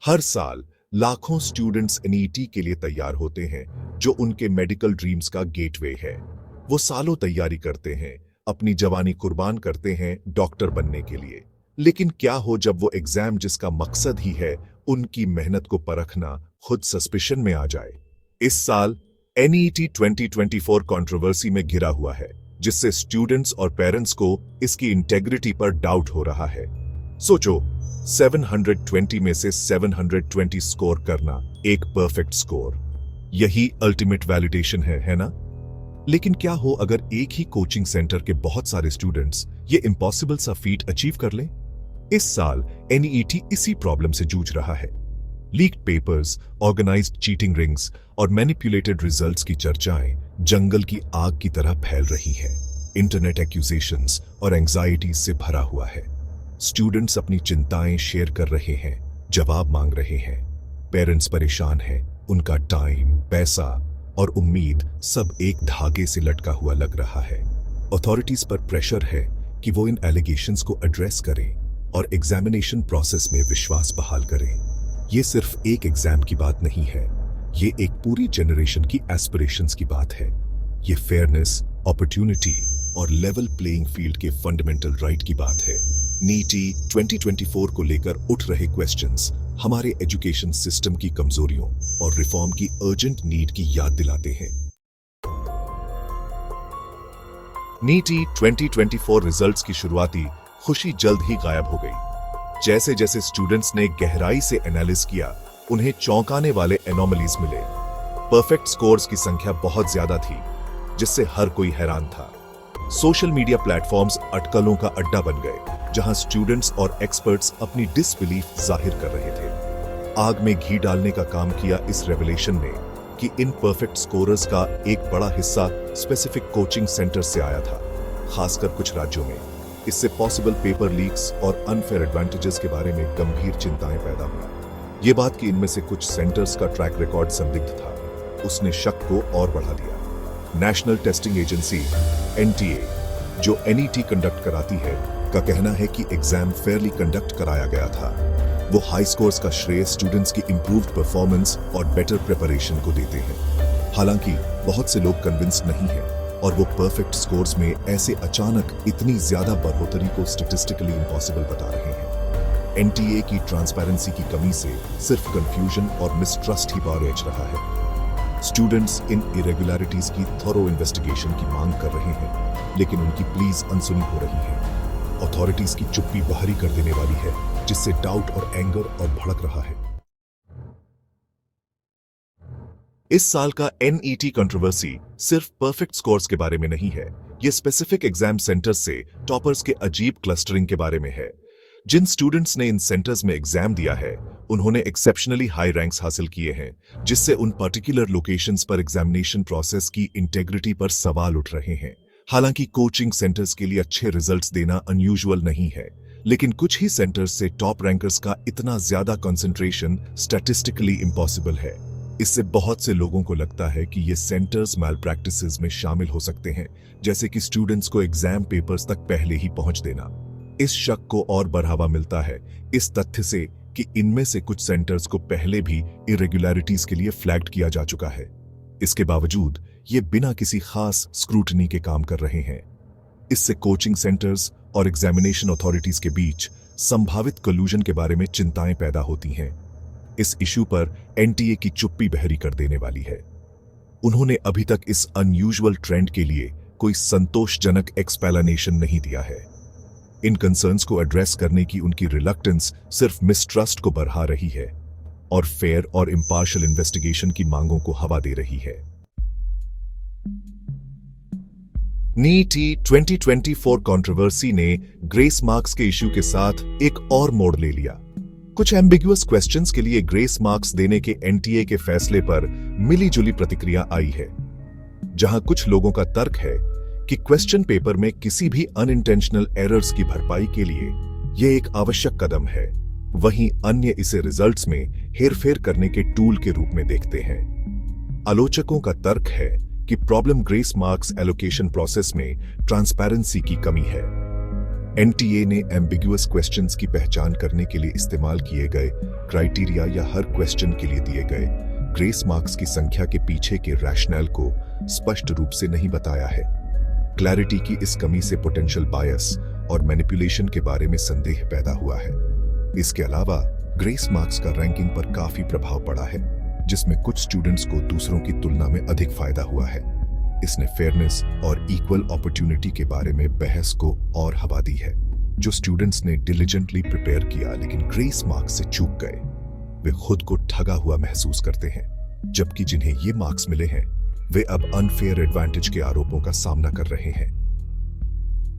हर साल लाखों students NET के लिए तैयार होते हैं, जो उनके मेडिकल ड्रीम्स का गेटवे है। वो सालों तैयारी करते हैं, अपनी जवानी कुर्बान करते हैं डॉक्टर बनने के लिए। लेकिन क्या हो जब वो एग्जाम जिसका मकसद ही है उनकी मेहनत को परखना खुद सस्पिशन में आ जाए। इस साल एनईटी 2024 कंट्रोवर्सी में घिरा हुआ है, जिससे स्टूडेंट्स और पेरेंट्स को इसकी इंटेग्रिटी पर डाउट हो रहा है। सोचो, 720 में से 720 स्कोर करना एक परफेक्ट स्कोर, यही अल्टीमेट वैलिडेशन है ना? लेकिन क्या हो अगर एक ही कोचिंग सेंटर के बहुत सारे स्टूडेंट्स ये इम्पॉसिबल सा फीट अचीव कर लें? इस साल एनईटी इसी प्रॉब्लम से जूझ रहा है। Leaked papers, organised cheating rings और मैनिपुलेटेड रिजल्ट्स की चर्चाएं जंगल की आग की तरह फैल रही हैं। इंटरनेट एक्यूजेशंस और एंजाइटी से भरा हुआ है। स्टूडेंट्स अपनी चिंताएं शेयर कर रहे हैं, जवाब मांग रहे हैं। पेरेंट्स परेशान हैं, उनका टाइम, पैसा और उम्मीद सब एक धागे से लटका हुआ लग रहा है। अथॉरिटीज पर प्रेशर है कि वो इन एलिगेशंस को एड्रेस करें और एग्जामिनेशन प्रोसेस में विश्वास बहाल करें। ये सिर्फ एक एग्जाम की बात नहीं है, ये एक पूरी जनरेशन की एस्पिरेशंस की बात है। ये फेयरनेस, अपॉर्चुनिटी और लेवल प्लेइंग फील्ड के फंडामेंटल राइट की बात है। नीटी 2024 को लेकर उठ रहे क्वेश्चंस हमारे एजुकेशन सिस्टम की कमजोरियों और रिफॉर्म की अर्जेंट नीड की याद दिलाते हैं। नीटी 2024 रिजल्ट्स की शुरुआती खुशी जल्द ही गायब हो गई। जैसे जैसे स्टूडेंट्स ने गहराई से एनालिस किया, उन्हें चौंकाने वाले एनोमलीज मिले। परफेक्ट स्कोर्स की संख्या बहुत ज्यादा थी, जिससे हर कोई हैरान था। सोशल मीडिया प्लेटफॉर्म्स अटकलों का अड्डा बन गए, जहां स्टूडेंट्स और एक्सपर्ट्स अपनी डिसबिलीफ जाहिर कर रहे थे। आग में घी डालने का काम किया इस रेवलेशन ने कि इन परफेक्ट स्कोरर्स का एक बड़ा हिस्सा स्पेसिफिक कोचिंग सेंटर से आया था, खासकर कुछ राज्यों में। इससे पॉसिबल पेपर लीक्स और अनफेयर एडवांटेजेस के बारे में गंभीर चिंताएं पैदा हुई। ये बात कि इनमें से कुछ सेंटर्स का ट्रैक रिकॉर्ड संदिग्ध था, उसने शक को और बढ़ा दिया। नेशनल टेस्टिंग एजेंसी एनटीए, जो एनईटी कंडक्ट कराती है, का कहना है कि एग्जाम फेयरली कंडक्ट कराया गया था। वो हाई स्कोर्स का श्रेय स्टूडेंट्स की इंप्रूव्ड परफॉर्मेंस और बेटर प्रिपरेशन को देते हैं। हालांकि बहुत से लोग कन्विंस्ड नहीं हैं और वो परफेक्ट स्कोर्स में ऐसे अचानक इतनी ज्यादा बढ़ोतरी को स्टैटिस्टिकली इम्पॉसिबल बता रहे हैं। एनटीए की ट्रांसपेरेंसी की कमी से सिर्फ कंफ्यूजन और मिसट्रस्ट ही बारेज रहा है। स्टूडेंट्स इन इरेगुलरिटीज की थॉरो इन्वेस्टिगेशन की मांग कर रहे हैं, लेकिन उनकी प्लीज अनसुनी हो रही है। अथॉरिटीज की चुप्पी बाहरी कर देने वाली है, जिससे डाउट और एंगर और भड़क रहा है। इस साल का एनईटी कंट्रोवर्सी सिर्फ परफेक्ट स्कोर्स के बारे में नहीं है, यह स्पेसिफिक एग्जाम सेंटर्स से टॉपर्स के अजीब क्लस्टरिंग के बारे में है। जिन स्टूडेंट्स ने इन सेंटर्स में एग्जाम दिया है, उन्होंने एक्सेप्शनली हाई रैंक्स हासिल किए हैं, जिससे उन पर्टिकुलर लोकेशंस पर एग्जामिनेशन प्रोसेस की इंटेग्रिटी पर सवाल उठ रहे हैं। हालांकि कोचिंग सेंटर्स के लिए अच्छे रिजल्ट्स देना अनयूजुअल नहीं है, लेकिन कुछ ही सेंटर्स से टॉप रैंकर्स का इतना ज्यादा कंसंट्रेशन स्टैटिस्टिकली इम्पॉसिबल है। इससे बहुत से लोगों को लगता है कि ये सेंटर्स मैल प्रैक्टिसेस में शामिल हो सकते हैं, जैसे कि स्टूडेंट्स को एग्जाम पेपर्स तक पहले ही पहुंच देना। इस शक को और बढ़ावा मिलता है इस तथ्य से कि इनमें से कुछ सेंटर्स को पहले भी इरेगुलरिटीज के लिए फ्लैग्ड किया जा चुका है। इसके बावजूद ये बिना किसी खास स्क्रूटनी के काम कर रहे हैं। इससे कोचिंग सेंटर्स और एग्जामिनेशन अथॉरिटीज के बीच संभावित कलूजन के बारे में चिंताएं पैदा होती हैं। इस इशू पर एनटीए की चुप्पी बहरी कर देने वाली है। उन्होंने अभी तक इस अनयूजुअल ट्रेंड के लिए कोई संतोषजनक एक्सप्लेनेशन नहीं दिया है। इन कंसर्न्स को एड्रेस करने की उनकी रिलक्टेंस सिर्फ मिसट्रस्ट को बढ़ा रही है और फेयर और इम्पार्शियल इन्वेस्टिगेशन की मांगों को हवा दे रही है। नीटी 2024 कंट्रोवर्सी ने ग्रेस मार्क्स के इश्यू के साथ एक और मोड़ ले लिया। कुछ एम्बिगुअस क्वेश्चंस के लिए ग्रेस मार्क्स देने के एनटीए के फैसले पर मिली-जुली प्रतिक्रिया आई है। जहां कुछ लोगों का तर्क है कि क्वेश्चन पेपर में किसी भी अनइंटेंशनल एरर्स की भरपाई के लिए यह एक आवश्यक कदम है, वहीं अन्य इसे रिजल्ट्स में हेरफेर करने के टूल के रूप में देखते हैं। आलोचकों का तर्क है कि problem grace marks allocation process में ट्रांसपेरेंसी की कमी है। एनटीए ने एम्बिगुअस क्वेश्चंस की पहचान करने के लिए इस्तेमाल किए गए क्राइटेरिया या हर क्वेश्चन के लिए दिए गए ग्रेस मार्क्स की संख्या के पीछे के रैशनल को स्पष्ट रूप से नहीं बताया है। क्लैरिटी की इस कमी से पोटेंशियल बायस और मैनिपुलेशन के बारे में संदेह पैदा हुआ है। इसके अलावा ग्रेस मार्क्स का रैंकिंग पर काफी प्रभाव पड़ा है, जिसमें कुछ स्टूडेंट्स को दूसरों की तुलना में अधिक फायदा हुआ है। इसने फेयरनेस और इक्वल अपॉर्चुनिटी के बारे में बहस को और हवा दी है। जो स्टूडेंट्स ने डिलिजेंटली प्रिपेयर किया लेकिन ग्रेस मार्क्स से चूक गए, वे खुद को ठगा हुआ महसूस करते हैं, जबकि जिन्हें ये मार्क्स मिले हैं वे अब अनफेयर एडवांटेज के आरोपों का सामना कर रहे हैं।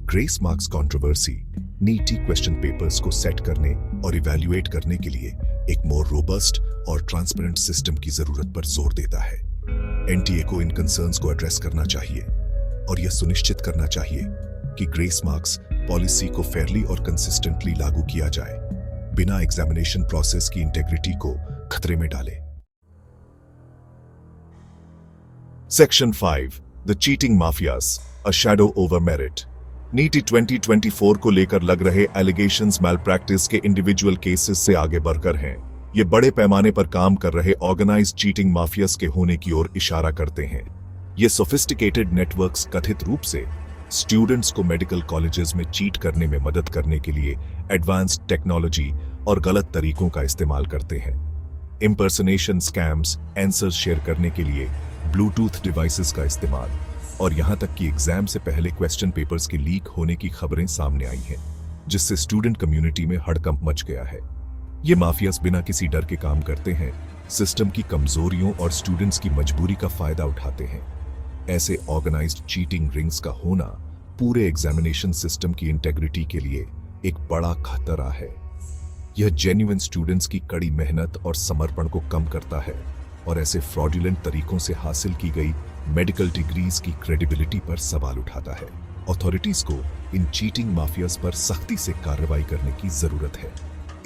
Grace marks controversy neat question papers को सेट करने और इवैल्यूएट करने के लिए एक मोर रोबस्ट और ट्रांसपेरेंट सिस्टम की जरूरत पर जोर देता है। एनटीए को इन कंसर्न्स को एड्रेस करना चाहिए और यह सुनिश्चित करना चाहिए कि ग्रेस मार्क्स पॉलिसी को फेयरली और कंसिस्टेंटली लागू किया जाए, बिना एग्जामिनेशन प्रोसेस की इंटेग्रिटी को खतरे में डाले। Section 5 the cheating mafias a shadow over merit. Neat 2024 को लेकर लग रहे एलिगेशंस मैल प्रैक्टिस के इंडिविजुअल केसेस से आगे बढ़कर हैं। ये बड़े पैमाने पर काम कर रहे ऑर्गेनाइज्ड चीटिंग माफियाज के होने की ओर इशारा करते हैं। ये सोफिस्टिकेटेड नेटवर्क्स कथित रूप से स्टूडेंट्स को मेडिकल कॉलेजेस में चीट करने में मदद करने के लिए एडवांस्ड टेक्नोलॉजी और गलत तरीकों का इस्तेमाल करते हैं। इंपर्सनेशन स्कैम्स, आंसर्स शेयर करने के लिए ब्लूटूथ डिवाइसेस का इस्तेमाल और यहां तक कि एग्जाम से पहले क्वेश्चन पेपर्स के लीक होने की खबरें सामने आई हैं, जिससे स्टूडेंट कम्युनिटी में हड़कंप मच गया है। ये माफियाज बिना किसी डर के काम करते हैं, सिस्टम की कमजोरियों और स्टूडेंट्स की मजबूरी का फायदा उठाते हैं। ऐसे ऑर्गेनाइज्ड चीटिंग रिंग्स का होना पूरे एग्जामिनेशन सिस्टम की इंटेग्रिटी के लिए एक बड़ा खतरा है। यह जेन्युइन स्टूडेंट्स की कड़ी मेहनत और समर्पण को कम करता है और ऐसे फ्रॉडुलेंट तरीकों से हासिल की गई मेडिकल डिग्रीज की क्रेडिबिलिटी पर सवाल उठाता है। अथॉरिटीज को इन चीटिंग माफियाज पर सख्ती से कार्रवाई करने की जरूरत है।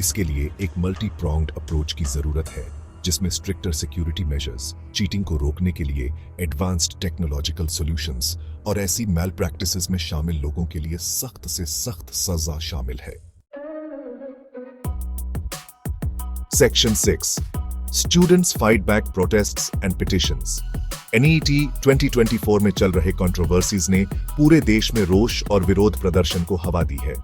इसके लिए एक मल्टी प्रोंग्ड अप्रोच की जरूरत है, जिसमें स्ट्रिक्टर सिक्योरिटी मेजर्स, चीटिंग को रोकने के लिए एडवांस्ड टेक्नोलॉजिकल सॉल्यूशंस और ऐसी मैल प्रैक्टिसेस में शामिल लोगों के लिए सख्त से सख्त सजा शामिल है। Section 6 students fight back protests and petitions. NET 2024 में चल रहे कंट्रोवर्सीज ने पूरे देश में रोष और विरोध प्रदर्शन को हवा दी है।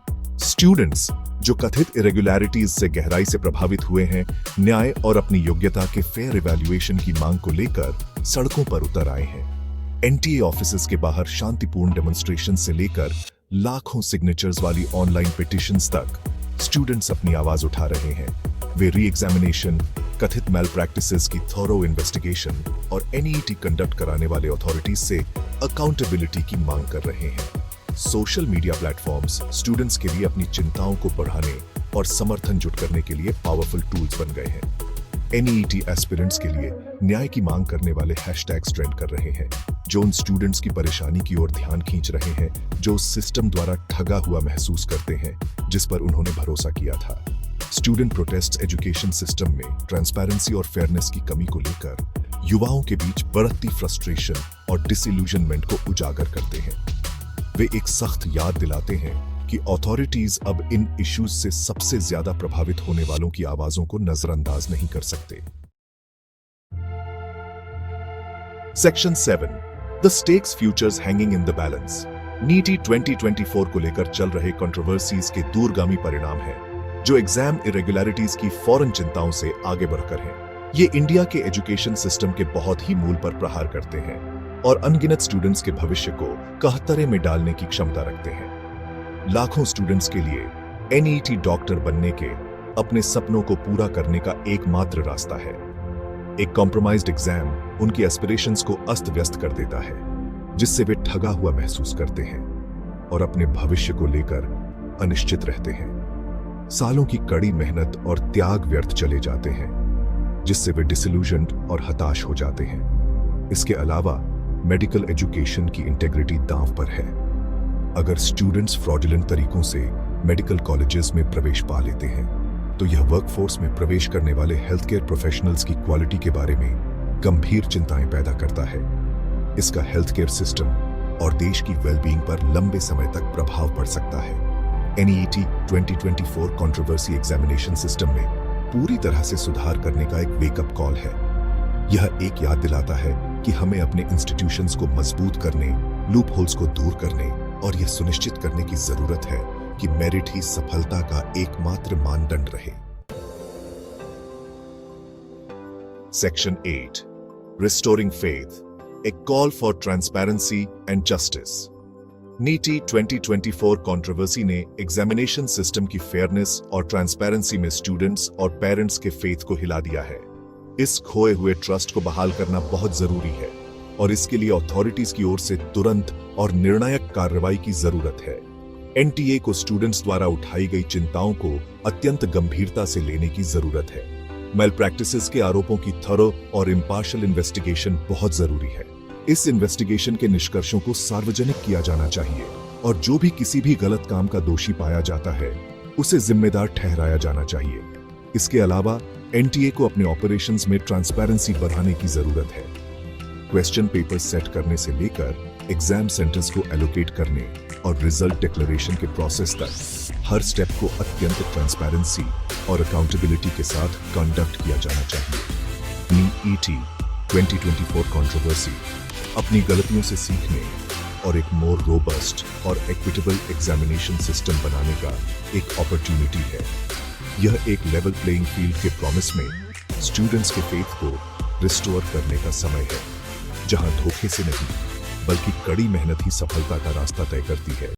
स्टूडेंट्स जो कथित इरेगुलरिटीज से गहराई से प्रभावित हुए हैं, न्याय और अपनी योग्यता के फेयर इवैल्यूएशन की मांग को लेकर सड़कों पर उतर आए हैं। एनटीए ऑफिसेज के बाहर शांतिपूर्ण डेमोन्स्ट्रेशन से लेकर लाखों सिग्नेचर्स वाली ऑनलाइन पिटिशंस तक स्टूडेंट्स अपनी आवाज उठा रहे हैं। वे री एग्जामिनेशन, कथित मैल प्रैक्टिसेस की थॉरो इन्वेस्टिगेशन और एनईटी कंडक्ट कराने वाले अथॉरिटीज से अकाउंटेबिलिटी की मांग कर रहे हैं। सोशल मीडिया प्लेटफॉर्म्स स्टूडेंट्स के लिए अपनी चिंताओं को बढ़ाने और समर्थन जुट करने के लिए पावरफुल टूल्स बन गए हैं। एनईटी एस्पिरेंट्स के लिए न्याय की मांग करने वाले हैशटैग्स ट्रेंड कर रहे हैं, जो उन स्टूडेंट्स की परेशानी की ओर ध्यान खींच रहे हैं जो उस सिस्टम द्वारा ठगा हुआ महसूस करते हैं जिस पर उन्होंने भरोसा किया था। स्टूडेंट प्रोटेस्ट एजुकेशन सिस्टम में ट्रांसपेरेंसी और फेयरनेस की कमी को लेकर युवाओं के बीच बढ़ती फ्रस्ट्रेशन और डिसइल्यूजनमेंट को उजागर करते हैं। वे एक सख्त याद दिलाते हैं कि अथॉरिटीज अब इन इश्यूज से सबसे ज्यादा प्रभावित होने वालों की आवाजों को नजरअंदाज नहीं कर सकते। Section 7 the stakes futures hanging in the balance. Neat 2024 को लेकर चल रहे कंट्रोवर्सीज के दूरगामी परिणाम हैं, जो एग्जाम इरेगुलरिटीज की फौरन चिंताओं से आगे बढ़कर हैं। ये इंडिया के एजुकेशन सिस्टम के बहुत ही मूल पर प्रहार करते हैं और अनगिनत स्टूडेंट्स के भविष्य को कहतरे में डालने की क्षमता रखते हैं। लाखों स्टूडेंट्स के लिए एनईटी डॉक्टर बनने के अपने सपनों को पूरा करने का एकमात्र रास्ता है। एक कॉम्प्रोमाइज्ड एग्जाम उनकी एस्पिरेशंस को अस्त व्यस्त कर देता है, जिससे वे ठगा हुआ महसूस करते हैं और अपने भविष्य को लेकर अनिश्चित रहते हैं। सालों की कड़ी मेहनत और त्याग व्यर्थ चले जाते हैं, जिससे वे डिसइल्यूजन्ड और हताश हो जाते हैं। इसके अलावा मेडिकल एजुकेशन की इंटेग्रिटी दांव पर है। अगर स्टूडेंट्स फ्रॉडुलेंट तरीकों से मेडिकल कॉलेजेस में प्रवेश पा लेते हैं, तो यह वर्कफोर्स में प्रवेश करने वाले हेल्थ केयर प्रोफेशनल्स की क्वालिटी के बारे में गंभीर चिंताएं पैदा करता है। इसका हेल्थ केयर सिस्टम और देश की वेलबींग पर लंबे समय तक प्रभाव पड़ सकता है। NEET 2024 कंट्रोवर्सी एग्जामिनेशन सिस्टम में पूरी तरह से सुधार करने का एक वेकअप कॉल है। यह एक याद दिलाता है कि हमें अपने इंस्टीट्यूशंस को मजबूत करने, लूप होल्स को दूर करने और यह सुनिश्चित करने की जरूरत है कि मेरिट ही सफलता का एकमात्र मानदंड रहे। Section 8 Restoring Faith, a call for transparency and justice. NEET 2024 controversy ने एग्जामिनेशन सिस्टम की फेयरनेस और ट्रांसपेरेंसी में स्टूडेंट्स और पेरेंट्स के फेथ को हिला दिया है। इस खोए हुए ट्रस्ट को बहाल करना बहुत जरूरी है और इसके लिए अथॉरिटीज की ओर से तुरंत और निर्णायक कार्रवाई की जरूरत है। NTA को स्टूडेंट्स द्वारा उठाई गई चिंताओं को अत्यंत गंभीरता से लेने की जरूरत है। मेल प्रैक्टिसेस के आरोपों की थरो और इम्पार्शियल इन्वेस्टिगेशन बहुत जरूरी है। इस इन्वेस्टिगेशन के निष्कर्षों को सार्वजनिक किया जाना चाहिए और जो भी किसी भी गलत काम का दोषी पाया जाता है उसे जिम्मेदार ठहराया जाना चाहिए। इसके अलावा NTA को अपने ऑपरेशंस में ट्रांसपेरेंसी बढ़ाने की जरूरत है। क्वेश्चन पेपर सेट करने से लेकर एग्जाम सेंटर्स को एलोकेट करने और रिजल्ट डिक्लेरेशन के प्रोसेस तक हर स्टेप को अत्यंत ट्रांसपेरेंसी और अकाउंटेबिलिटी के साथ कंडक्ट किया जाना चाहिए। NEET 2024 कंट्रोवर्सी अपनी गलतियों से सीखने और एक मोर रोबस्ट और इक्विटेबल एग्जामिनेशन सिस्टम बनाने का एक अपॉर्चुनिटी है। यह एक लेवल प्लेइंग फील्ड के प्रॉमिस में स्टूडेंट्स के फेथ को रिस्टोर करने का समय है, जहां धोखे से नहीं बल्कि कड़ी मेहनत ही सफलता का रास्ता तय करती है।